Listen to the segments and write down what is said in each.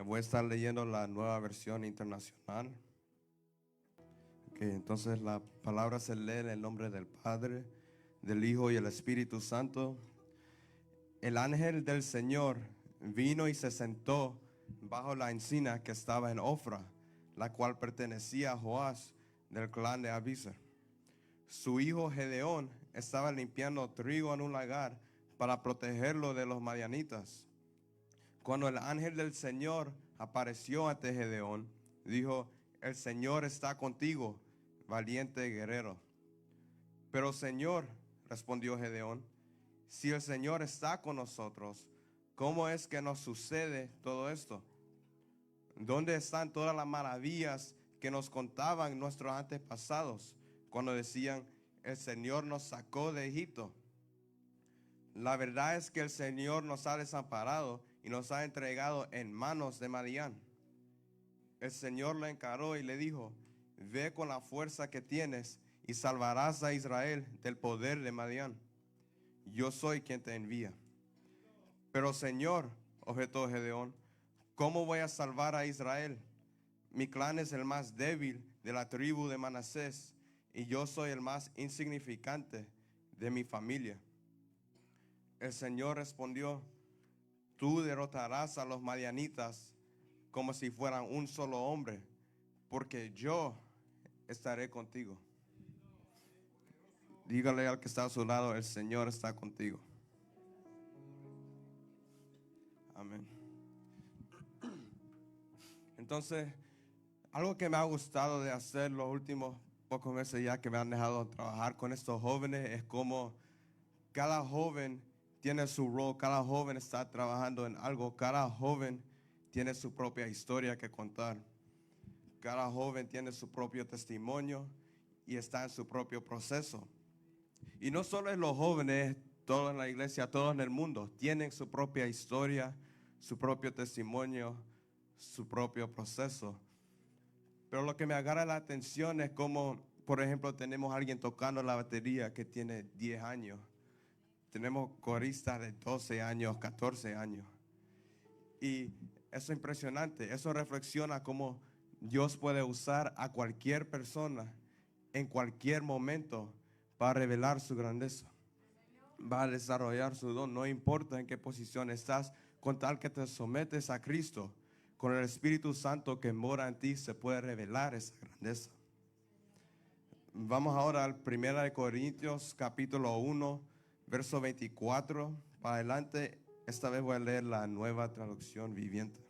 Voy a estar leyendo la nueva versión internacional. Entonces la palabra se lee en el nombre del Padre, del Hijo y el Espíritu Santo. El ángel del Señor vino y se sentó bajo la encina que estaba en Ofra, la cual pertenecía a Joás del clan de Abiezer. Su hijo Gedeón estaba limpiando trigo en un lagar para protegerlo de los madianitas. Cuando el ángel del Señor apareció ante Gedeón, dijo: el Señor está contigo, valiente guerrero. Pero Señor, respondió Gedeón, si el Señor está con nosotros, ¿cómo es que nos sucede todo esto? ¿Dónde están todas las maravillas que nos contaban nuestros antepasados cuando decían: el Señor nos sacó de Egipto? La verdad es que el Señor nos ha desamparado y nos ha entregado en manos de Madián. El Señor le encaró y le dijo: ve con la fuerza que tienes y salvarás a Israel del poder de Madián. Yo soy quien te envía. Pero Señor, objetó Gedeón, ¿cómo voy a salvar a Israel? Mi clan es el más débil de la tribu de Manasés y yo soy el más insignificante de mi familia. El Señor respondió: tú derrotarás a los madianitas como si fueran un solo hombre, porque yo estaré contigo. Dígale al que está a su lado: el Señor está contigo. Amén. Entonces, algo que me ha gustado de hacer los últimos pocos meses ya que me han dejado trabajar con estos jóvenes es como cada joven tiene su rol, cada joven está trabajando en algo, cada joven tiene su propia historia que contar. Cada joven tiene su propio testimonio y está en su propio proceso. Y no solo en los jóvenes, todos en la iglesia, todos en el mundo, tienen su propia historia, su propio testimonio, su propio proceso. Pero lo que me agarra la atención es como, por ejemplo, tenemos a alguien tocando la batería que tiene 10 años. Tenemos coristas de 12 años, 14 años. Y eso es impresionante. Eso reflexiona cómo Dios puede usar a cualquier persona en cualquier momento para revelar su grandeza. Va a desarrollar su don. No importa en qué posición estás, con tal que te sometes a Cristo, con el Espíritu Santo que mora en ti, se puede revelar esa grandeza. Vamos ahora al 1 Corintios capítulo 1, verso 24 para adelante. Esta vez voy a leer la Nueva Traducción Viviente.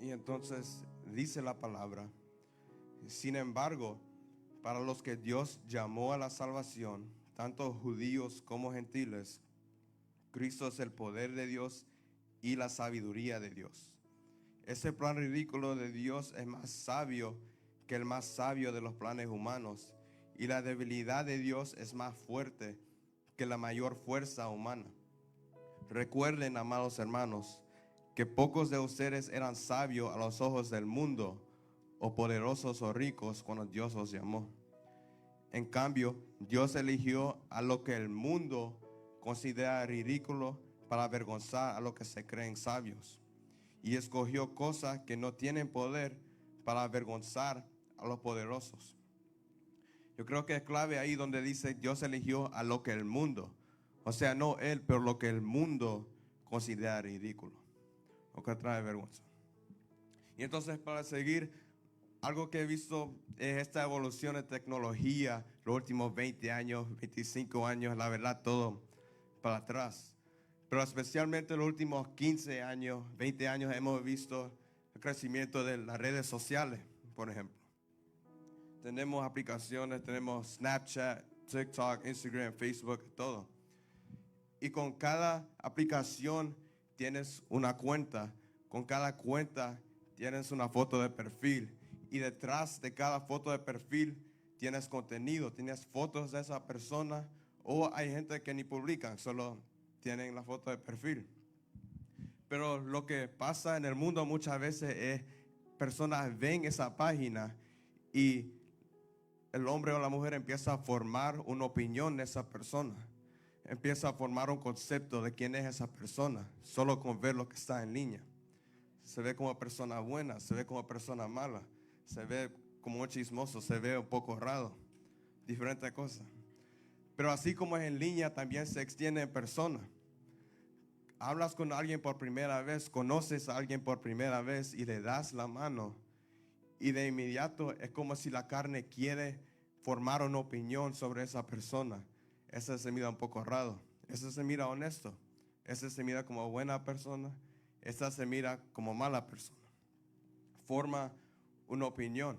Y entonces dice la palabra: sin embargo, para los que Dios llamó a la salvación, tanto judíos como gentiles, Cristo es el poder de Dios y la sabiduría de Dios. Ese plan ridículo de Dios es más sabio que el más sabio de los planes humanos, y la debilidad de Dios es más fuerte que la mayor fuerza humana. Recuerden, amados hermanos, que pocos de ustedes eran sabios a los ojos del mundo, o poderosos o ricos cuando Dios los llamó. En cambio, Dios eligió a lo que el mundo considera ridículo para avergonzar a los que se creen sabios, y escogió cosas que no tienen poder para avergonzar a los poderosos. Yo creo que es clave ahí donde dice Dios eligió a lo que el mundo, o sea, no él, pero lo que el mundo considera ridículo, lo que trae vergüenza. Y entonces, para seguir, algo que he visto es esta evolución de tecnología los últimos 20 años, 25 años, la verdad, todo para atrás. Pero especialmente los últimos 15 años, 20 años hemos visto el crecimiento de las redes sociales, por ejemplo. Tenemos aplicaciones, tenemos Snapchat, TikTok, Instagram, Facebook, todo. Y con cada aplicación tienes una cuenta. Con cada cuenta tienes una foto de perfil. Y detrás de cada foto de perfil tienes contenido, tienes fotos de esa persona. O hay gente que ni publican, solo tienen la foto de perfil. Pero lo que pasa en el mundo muchas veces es personas ven esa página y el hombre o la mujer empieza a formar una opinión de esa persona. empieza a formar un concepto de quién es esa persona, solo con ver lo que está en línea. Se ve como persona buena, se ve como persona mala, se ve como un chismoso, se ve un poco raro, diferentes cosas. Pero así como es en línea, también se extiende en persona. Hablas con alguien por primera vez, conoces a alguien por primera vez y le das la mano. Y de inmediato es como si la carne quiere formar una opinión sobre esa persona. Ese se mira un poco raro, ese se mira honesto, ese se mira como buena persona, esa se mira como mala persona. Forma una opinión.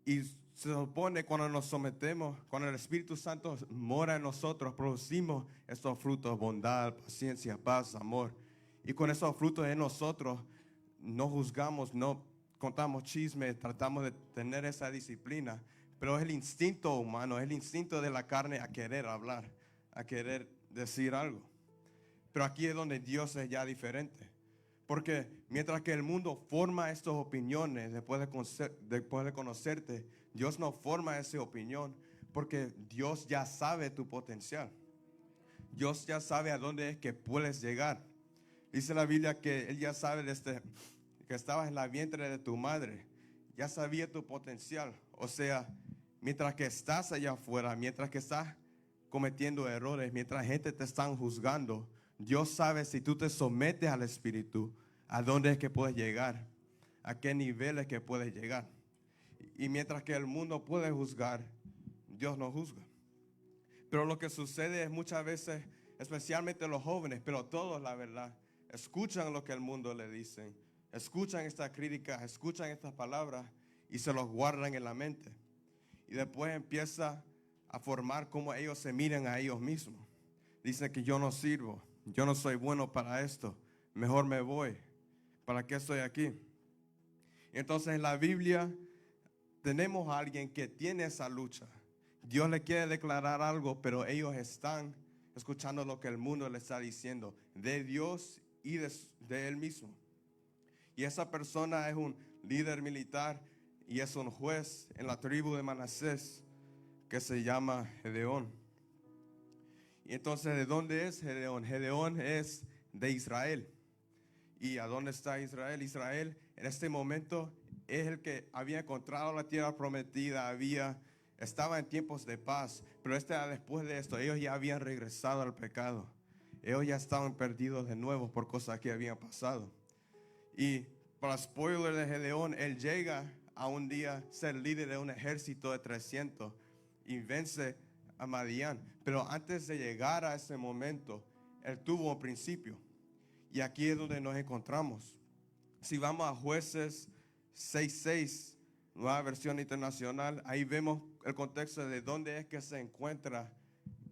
Y se supone cuando nos sometemos, cuando el Espíritu Santo mora en nosotros, producimos estos frutos: bondad, paciencia, paz, amor. Y con esos frutos en nosotros no juzgamos, no contamos chismes, tratamos de tener esa disciplina. Pero es el instinto humano, es el instinto de la carne a querer hablar, a querer decir algo. Pero aquí es donde Dios es ya diferente. Porque mientras que el mundo forma estas opiniones después de conocerte, Dios no forma esa opinión, porque Dios ya sabe tu potencial. Dios ya sabe a dónde es que puedes llegar. Dice la Biblia que Él ya sabe desde que estabas en la vientre de tu madre. Ya sabía tu potencial. O sea, mientras que estás allá afuera, mientras que estás cometiendo errores, mientras gente te está juzgando, Dios sabe si tú te sometes al Espíritu, a dónde es que puedes llegar, a qué niveles que puedes llegar. Y mientras que el mundo puede juzgar, Dios no juzga. Pero lo que sucede es muchas veces, especialmente los jóvenes, pero todos, la verdad, escuchan lo que el mundo le dice, escuchan estas críticas, escuchan estas palabras y se los guardan en la mente. Y después empieza a formar cómo ellos se miran a ellos mismos. Dicen que yo no sirvo, yo no soy bueno para esto, mejor me voy. ¿Para qué estoy aquí? Entonces en la Biblia tenemos a alguien que tiene esa lucha. Dios le quiere declarar algo, pero ellos están escuchando lo que el mundo le está diciendo de Dios y de él mismo. Y esa persona es un líder militar y es un juez en la tribu de Manasés que se llama Gedeón. Y entonces, ¿de dónde es Gedeón? Gedeón es de Israel. ¿Y a dónde está Israel? Israel en este momento es el que había encontrado la tierra prometida, estaba en tiempos de paz, pero después de esto, ellos ya habían regresado al pecado. Ellos ya estaban perdidos de nuevo por cosas que habían pasado. Y para spoiler de Gedeón, él llega a un día ser líder de un ejército de 300 y vence a Madián. Pero antes de llegar a ese momento, él tuvo un principio. Y aquí es donde nos encontramos. Si vamos a Jueces 6:6, nueva versión internacional, ahí vemos el contexto de dónde es que se encuentra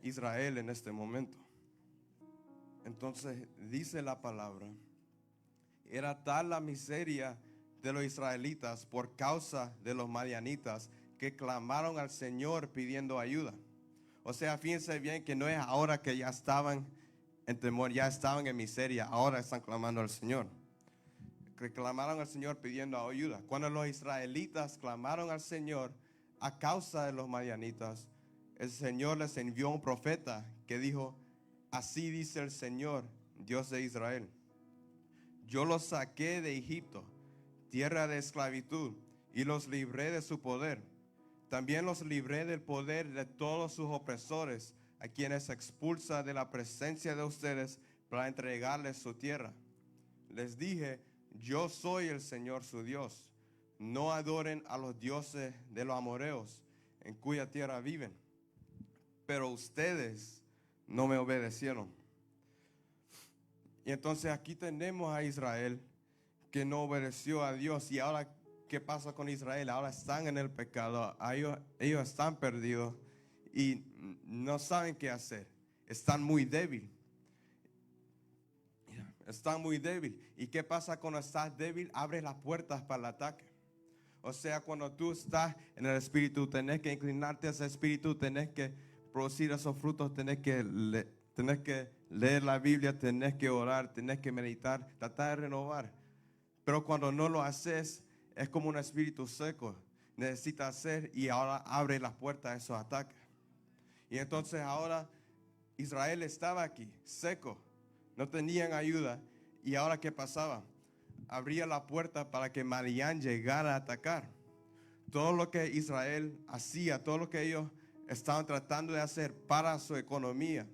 Israel en este momento. Entonces dice la palabra: era tal la miseria de los israelitas por causa de los madianitas que clamaron al Señor pidiendo ayuda. O sea, fíjense bien que no es ahora que ya estaban en temor, ya estaban en miseria, ahora están clamando al Señor. Que clamaron al Señor pidiendo ayuda. Cuando los israelitas clamaron al Señor a causa de los madianitas, el Señor les envió un profeta que dijo: así dice el Señor, Dios de Israel: yo los saqué de Egipto, tierra de esclavitud, y los libré de su poder. También los libré del poder de todos sus opresores, a quienes expulsa de la presencia de ustedes para entregarles su tierra. Les dije: yo soy el Señor su Dios. No adoren a los dioses de los amorreos, en cuya tierra viven. Pero ustedes no me obedecieron. Y entonces aquí tenemos a Israel que no obedeció a Dios. Y ahora, ¿qué pasa con Israel? Ahora están en el pecado. Ellos están perdidos y no saben qué hacer. Están muy débiles. Están muy débiles. ¿Y qué pasa cuando estás débil? Abres las puertas para el ataque. O sea, cuando tú estás en el Espíritu, tenés que inclinarte a ese Espíritu, tenés que producir esos frutos, tenés que leer la Biblia, tenés que orar, tenés que meditar, tratar de renovar. Pero cuando no lo haces, es como un espíritu seco. Necesitas hacer y ahora abre las puertas a esos ataques. Y entonces ahora Israel estaba aquí, seco, no tenían ayuda. ¿Y ahora qué pasaba? Abría la puerta para que Madián llegara a atacar. Todo lo que Israel hacía, todo lo que ellos estaban tratando de hacer para su economía,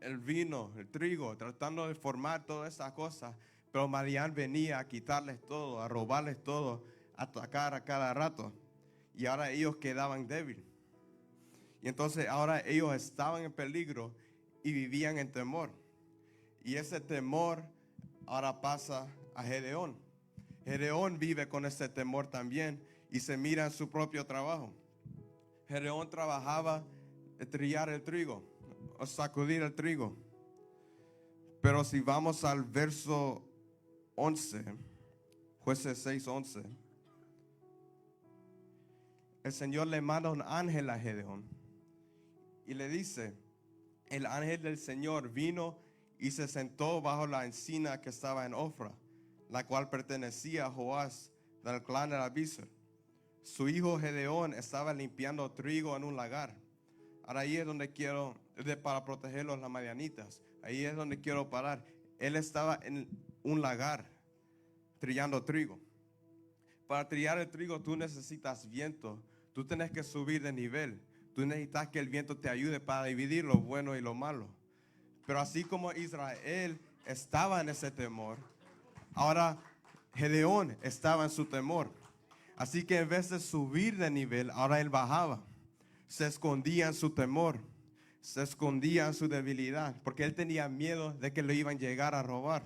el vino, el trigo, tratando de formar todas esas cosas, pero Madián venía a quitarles todo, a robarles todo, a atacar a cada rato. Y ahora ellos quedaban débiles. Y entonces ahora ellos estaban en peligro y vivían en temor. Y ese temor ahora pasa a Gedeón. Gedeón vive con ese temor también y se mira en su propio trabajo. Gedeón trabajaba en trillar el trigo o sacudir el trigo. Pero si vamos al verso 11, Jueces 6:11, el Señor le manda un ángel a Gedeón y le dice, el ángel del Señor vino y se sentó bajo la encina que estaba en Ofra, la cual pertenecía a Joás del clan de Abisar. Su hijo Gedeón estaba limpiando trigo en un lagar. Ahora ahí es donde quiero, para proteger los madianitas, ahí es donde quiero parar. Él estaba en un lagar trillando trigo. Para trillar el trigo tú necesitas viento, tú tienes que subir de nivel, tú necesitas que el viento te ayude para dividir lo bueno y lo malo. Pero así como Israel estaba en ese temor, ahora Gedeón estaba en su temor. Así que en vez de subir de nivel, ahora él bajaba. Se escondía en su temor, se escondía en su debilidad, porque él tenía miedo de que le iban a llegar a robar.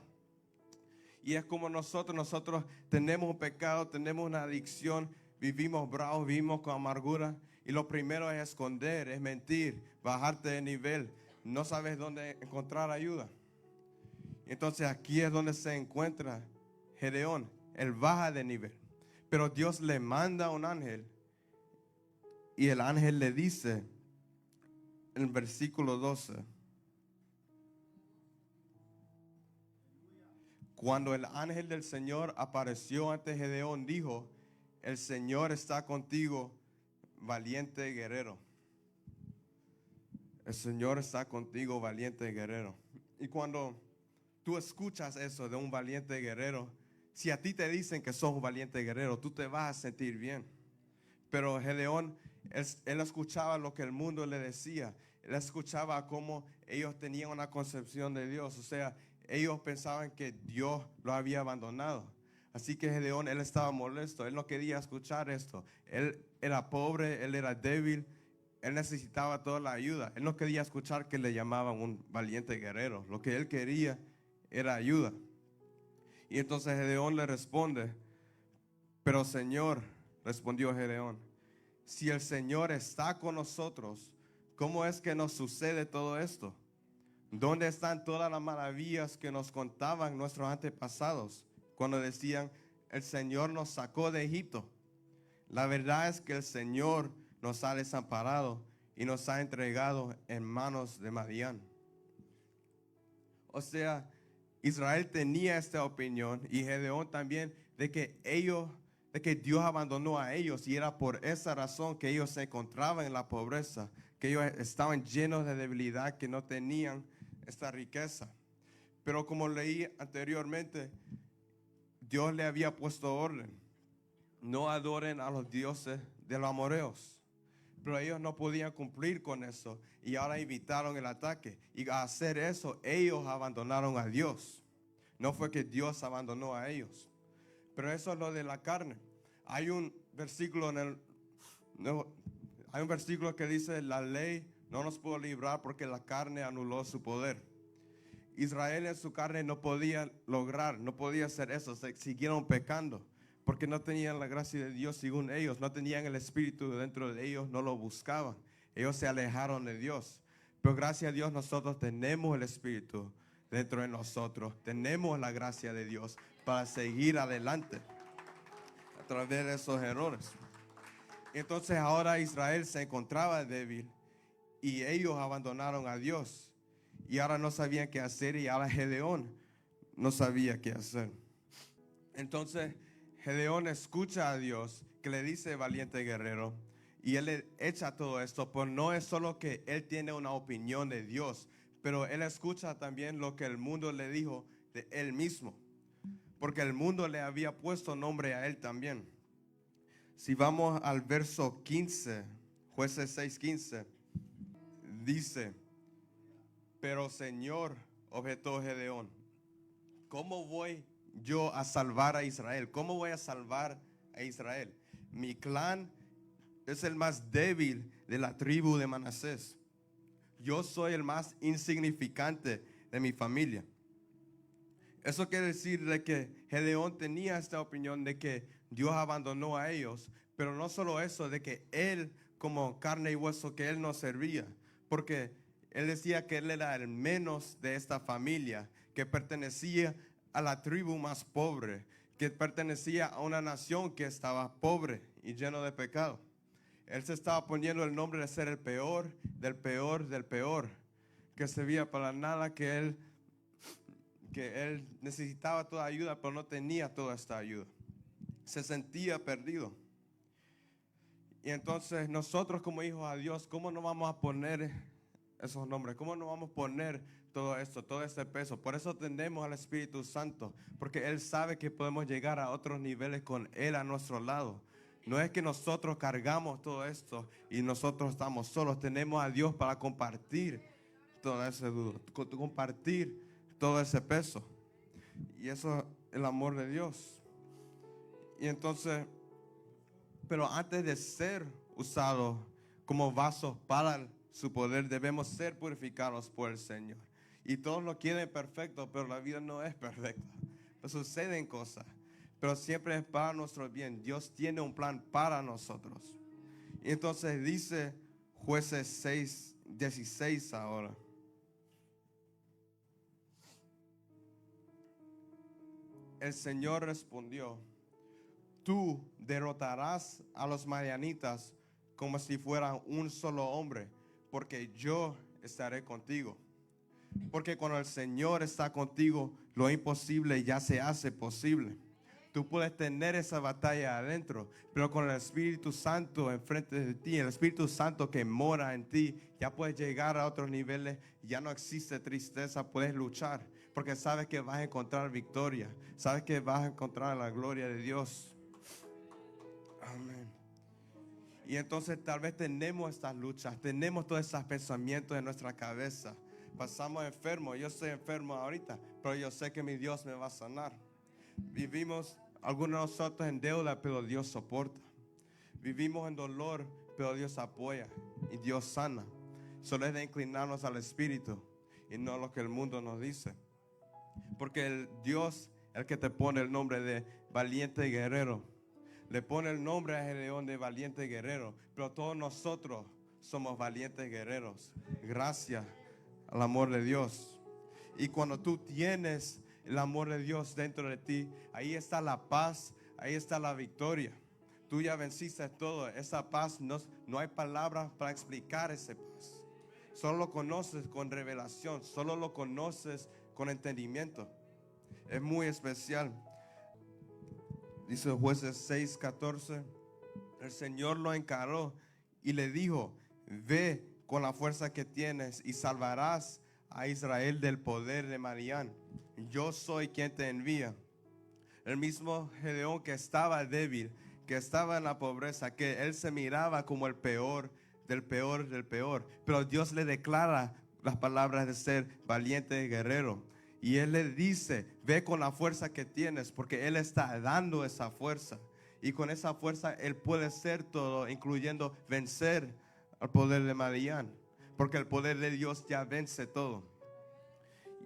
Y es como nosotros tenemos un pecado, tenemos una adicción, vivimos bravos, vivimos con amargura. Y lo primero es esconder, es mentir, bajarte de nivel. No sabes dónde encontrar ayuda. Entonces aquí es donde se encuentra Gedeón. Él baja de nivel. Pero Dios le manda un ángel. Y el ángel le dice en el versículo 12. Cuando el ángel del Señor apareció ante Gedeón, dijo, el Señor está contigo, valiente guerrero. El Señor está contigo, valiente guerrero. Y cuando tú escuchas eso de un valiente guerrero, si a ti te dicen que sos un valiente guerrero, tú te vas a sentir bien. Pero Gedeón, él escuchaba lo que el mundo le decía. Él escuchaba cómo ellos tenían una concepción de Dios. O sea, ellos pensaban que Dios lo había abandonado. Así que Gedeón, él estaba molesto. Él no quería escuchar esto. Él era pobre, él era débil. Él necesitaba toda la ayuda. Él no quería escuchar que le llamaban un valiente guerrero. Lo que él quería era ayuda. Y entonces Gedeón le responde, pero Señor, respondió Gedeón, si el Señor está con nosotros, ¿cómo es que nos sucede todo esto? ¿Dónde están todas las maravillas que nos contaban nuestros antepasados cuando decían, el Señor nos sacó de Egipto? La verdad es que el Señor nos ha desamparado y nos ha entregado en manos de Madián. O sea, Israel tenía esta opinión y Gedeón también de que Dios abandonó a ellos, y era por esa razón que ellos se encontraban en la pobreza, que ellos estaban llenos de debilidad, que no tenían esta riqueza. Pero como leí anteriormente, Dios le había puesto orden. No adoren a los dioses de los amoreos. Pero ellos no podían cumplir con eso y ahora evitaron el ataque. Y a hacer eso, ellos abandonaron a Dios. No fue que Dios abandonó a ellos. Pero eso es lo de la carne. Hay un versículo hay un versículo que dice, la ley no nos pudo librar porque la carne anuló su poder. Israel en su carne no podía lograr, no podía hacer eso. Siguieron pecando porque no tenían la gracia de Dios según ellos. No tenían el Espíritu dentro de ellos, no lo buscaban. Ellos se alejaron de Dios. Pero gracias a Dios nosotros tenemos el Espíritu dentro de nosotros. Tenemos la gracia de Dios para seguir adelante a través de esos errores. Entonces ahora Israel se encontraba débil y ellos abandonaron a Dios. Y ahora no sabían qué hacer, y ahora Gedeón no sabía qué hacer. Entonces Gedeón escucha a Dios que le dice, valiente guerrero, Y él le echa todo esto, pues no es solo que él tiene una opinión de Dios, pero él escucha también lo que el mundo le dijo de él mismo, porque el mundo le había puesto nombre a él también. Si vamos al verso 15, Jueces 6:15, dice: pero Señor, objetó Gedeón, ¿cómo voy yo a salvar a Israel? ¿Cómo voy a salvar a Israel? Mi clan es el más débil de la tribu de Manasés. Yo soy el más insignificante de mi familia. Eso quiere decir de que Gedeón tenía esta opinión de que Dios abandonó a ellos, pero no solo eso, de que él como carne y hueso, que él no servía, porque él decía que él era el menos de esta familia, que pertenecía a la tribu más pobre, que pertenecía a una nación que estaba pobre y lleno de pecado. Él se estaba poniendo el nombre de ser el peor, del peor, del peor, que servía para nada, que él necesitaba toda ayuda, pero no tenía toda esta ayuda. Se sentía perdido. Y entonces nosotros como hijos de Dios, ¿cómo no vamos a poner esos nombres? ¿Cómo no vamos a poner todo esto, todo este peso? Por eso tenemos al Espíritu Santo, porque Él sabe que podemos llegar a otros niveles con Él a nuestro lado. No es que nosotros cargamos todo esto y nosotros estamos solos. Tenemos a Dios para compartir todo ese dudo, compartir todo ese peso. Y eso es el amor de Dios. Y entonces, pero antes de ser usados como vasos para su poder, debemos ser purificados por el Señor. Y todos lo quieren perfecto, pero la vida no es perfecta. Pues suceden cosas, pero siempre es para nuestro bien. Dios tiene un plan para nosotros. Y entonces dice Jueces 6:16 ahora. El Señor respondió: tú derrotarás a los madianitas como si fueran un solo hombre, porque yo estaré contigo. Porque cuando el Señor está contigo, lo imposible ya se hace posible. Tú puedes tener esa batalla adentro, pero con el Espíritu Santo enfrente de ti, el Espíritu Santo que mora en ti, ya puedes llegar a otros niveles. Ya no existe tristeza, puedes luchar, porque sabes que vas a encontrar victoria, sabes que vas a encontrar la gloria de Dios. Amén. Y entonces tal vez tenemos estas luchas, tenemos todos esos pensamientos en nuestra cabeza. Pasamos enfermos, yo estoy enfermo ahorita, pero yo sé que mi Dios me va a sanar. Vivimos algunos de nosotros en deuda, pero Dios soporta. Vivimos en dolor, pero Dios apoya y Dios sana. Solo es de inclinarnos al Espíritu y no a lo que el mundo nos dice. Porque el Dios, el que te pone el nombre de valiente guerrero, le pone el nombre a Gedeón de valiente guerrero, pero todos nosotros somos valientes guerreros, gracias al amor de Dios. Y cuando tú tienes el amor de Dios dentro de ti, ahí está la paz, ahí está la victoria. Tú ya venciste todo. Esa paz, no hay palabras para explicar esa paz. Solo lo conoces con revelación, solo lo conoces con entendimiento. Es muy especial. Dice Jueces 6:14, el Señor lo encaró y le dijo: ve con la fuerza que tienes y salvarás a Israel del poder de Madián. Yo soy quien te envía. El mismo Gedeón que estaba débil, que estaba en la pobreza, que él se miraba como el peor del peor del peor, pero Dios le declara las palabras de ser valiente guerrero. Y Él le dice: ve con la fuerza que tienes, porque Él está dando esa fuerza. Y con esa fuerza Él puede ser todo, incluyendo vencer al poder de Madián, porque el poder de Dios ya vence todo.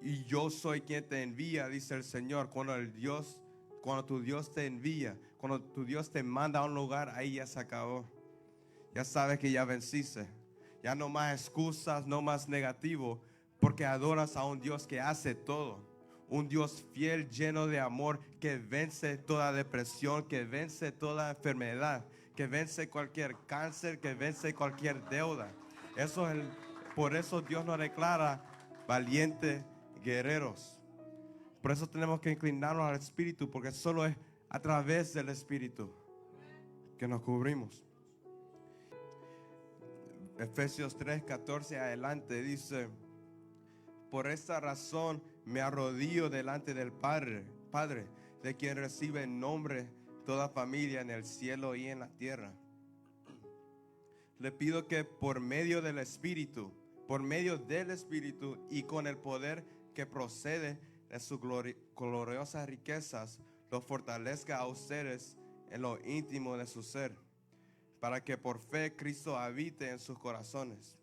Y yo soy quien te envía, dice el Señor. Cuando tu Dios te envía, cuando tu Dios te manda a un lugar, ahí ya se acabó. Ya sabes que ya venciste. Ya no más excusas, no más negativo, porque adoras a un Dios que hace todo. Un Dios fiel, lleno de amor, que vence toda depresión, que vence toda enfermedad, que vence cualquier cáncer, que vence cualquier deuda. Por eso Dios nos declara valientes guerreros. Por eso tenemos que inclinarnos al Espíritu, porque solo es a través del Espíritu que nos cubrimos. Efesios 3, 14 adelante dice: por esta razón me arrodillo delante del Padre, de quien recibe en nombre toda familia en el cielo y en la tierra. Le pido que por medio del Espíritu y con el poder que procede de sus gloriosas riquezas, los fortalezca a ustedes en lo íntimo de su ser, para que por fe Cristo habite en sus corazones.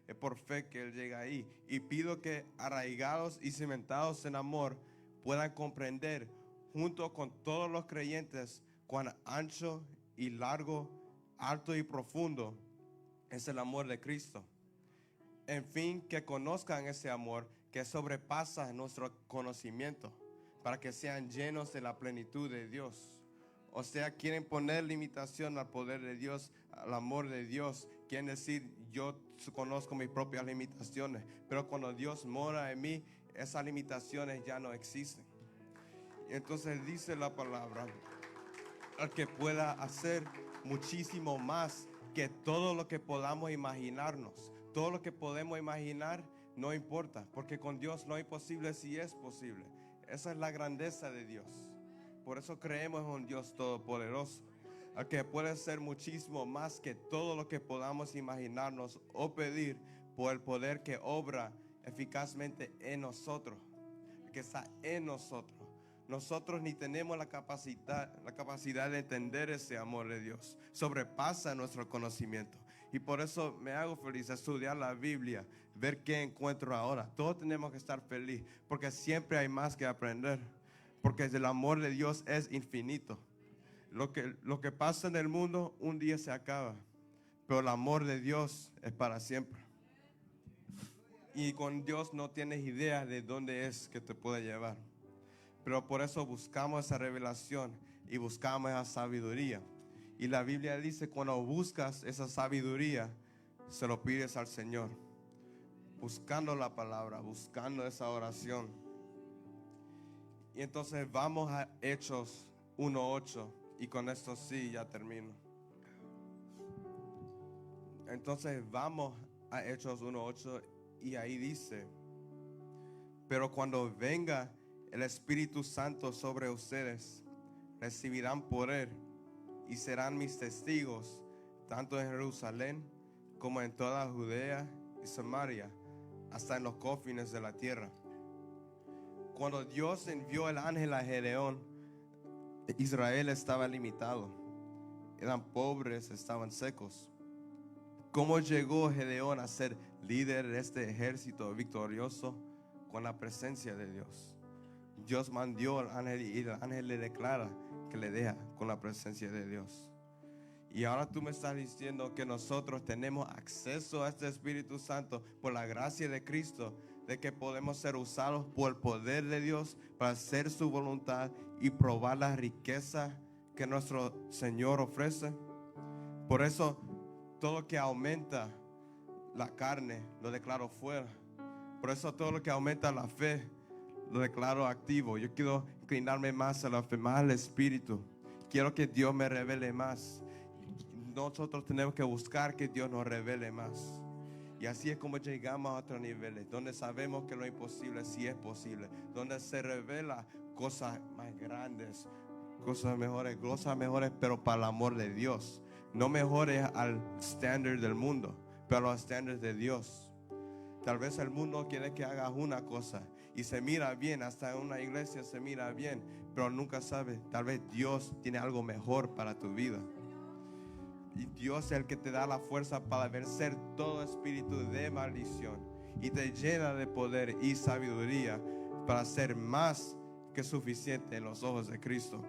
Es por fe que Él llega ahí. Y pido que, arraigados y cimentados en amor, puedan comprender, junto con todos los creyentes, cuán ancho y largo, alto y profundo es el amor de Cristo. En fin, que conozcan ese amor que sobrepasa nuestro conocimiento, para que sean llenos de la plenitud de Dios. O sea, quieren poner limitación al poder de Dios, al amor de Dios. Quieren decir, yo conozco mis propias limitaciones, pero cuando Dios mora en mí, esas limitaciones ya no existen. Entonces dice la palabra, al que pueda hacer muchísimo más que todo lo que podamos imaginarnos. Todo lo que podemos imaginar no importa, porque con Dios no hay posible si es posible. Esa es la grandeza de Dios. Por eso creemos en un Dios todopoderoso, al que puede ser muchísimo más que todo lo que podamos imaginarnos o pedir, por el poder que obra eficazmente en nosotros, que está en nosotros. Nosotros ni tenemos la capacidad de entender ese amor de Dios. Sobrepasa nuestro conocimiento. Y por eso me hago feliz estudiar la Biblia, ver qué encuentro ahora. Todos tenemos que estar felices, porque siempre hay más que aprender. Porque el amor de Dios es infinito. Lo que pasa en el mundo un día se acaba, pero el amor de Dios es para siempre. Y con Dios no tienes idea de dónde es que te puede llevar. Pero por eso buscamos esa revelación y buscamos esa sabiduría. Y la Biblia dice, cuando buscas esa sabiduría, se lo pides al Señor. Buscando la palabra, buscando esa oración. Y entonces vamos a Hechos 1:8. Y con esto sí, ya termino. Entonces vamos a Hechos 1:8 y ahí dice: pero cuando venga el Espíritu Santo sobre ustedes, recibirán poder y serán mis testigos, tanto en Jerusalén como en toda Judea y Samaria, hasta en los confines de la tierra. Cuando Dios envió el ángel a Gedeón, Israel estaba limitado. Eran pobres, estaban secos. ¿Cómo llegó Gedeón a ser líder de este ejército victorioso? Con la presencia de Dios. Dios mandó al ángel y el ángel le declara que le deja con la presencia de Dios. Y ahora tú me estás diciendo que nosotros tenemos acceso a este Espíritu Santo por la gracia de Cristo, de que podemos ser usados por el poder de Dios para hacer su voluntad y probar la riqueza que nuestro Señor ofrece. Por eso todo lo que aumenta la carne lo declaro fuera. Por eso todo lo que aumenta la fe lo declaro activo. Yo quiero inclinarme más a la fe, más al Espíritu. Quiero que Dios me revele más. Nosotros tenemos que buscar que Dios nos revele más. Y así es como llegamos a otros niveles, donde sabemos que lo imposible sí es posible, donde se revela cosas más grandes, cosas mejores, pero para el amor de Dios. No mejores al estándar del mundo, pero al estándar de Dios. Tal vez el mundo quiere que hagas una cosa y se mira bien, hasta en una iglesia se mira bien, pero nunca sabe, tal vez Dios tiene algo mejor para tu vida. Y Dios es el que te da la fuerza para vencer todo espíritu de maldición y te llena de poder y sabiduría para ser más que suficiente en los ojos de Cristo.